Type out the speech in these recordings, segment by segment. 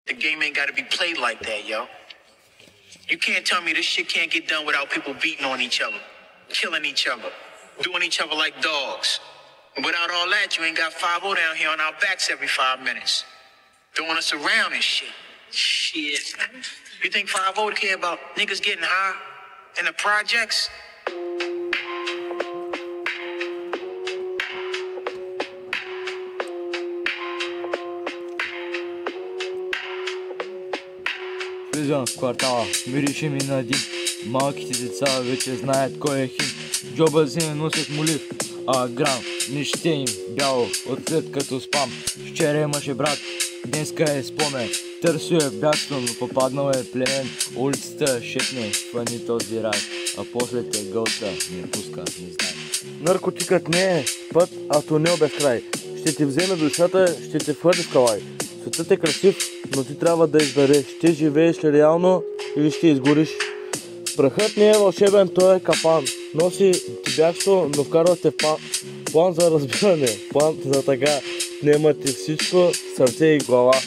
The game ain't gotta be played like that, yo. You can't tell me this shit can't get done without people beating on each other, killing each other, doing each other like dogs. And without all that, you ain't got 5-0 down here on our backs every 5 minutes, throwing us around and shit. Shit. You think 5-0 care about niggas getting high in the projects? Влизам в квартала, мирише ми на дим. Малките деца вече знаят кой е хим. Джоба си не носят молив, а грам. Нище им бяло, отслед като спам. Вчера имаше брат, днеска е спомен. Търсил е бягство, но попаднал е племен. Улицата шепне, фани този рай. А после те гълта, не пуска, не знае. Наркотикът не е път, а тунел без край. Ще ти вземе душата, ще те хвърли в калай. Светът е красив, но ти трябва да избереш. Ще живееш ли реално или ще изгориш. Прахът не е вълшебен, той е капан. Носи ти бягство, но вкарва те в план за разбиране, план за тъга. Нема ти всичко, сърце и глава.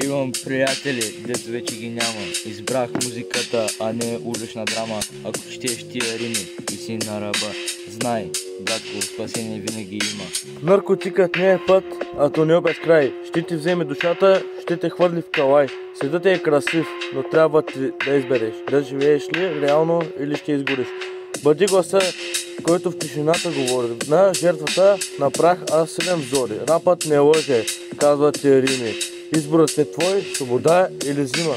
Имам приятели, дето вече ги няма. Избрах музиката, а не улична драма. Ако щеш тия рими и си на ръба, знай, братко, спасение винаги има. Наркотикът не е път, а тунел без край. Ще ти вземе душата, ще те хвърли в калай. Светът е красив, но трябва ти да избереш. Да живееш ли реално или ще изгориш. Бъди гласа, който в тишината говори. На жертвата на прах аз седем зори. Рапът не лъже, казват ти рими. Изборът е твой, свобода или зима.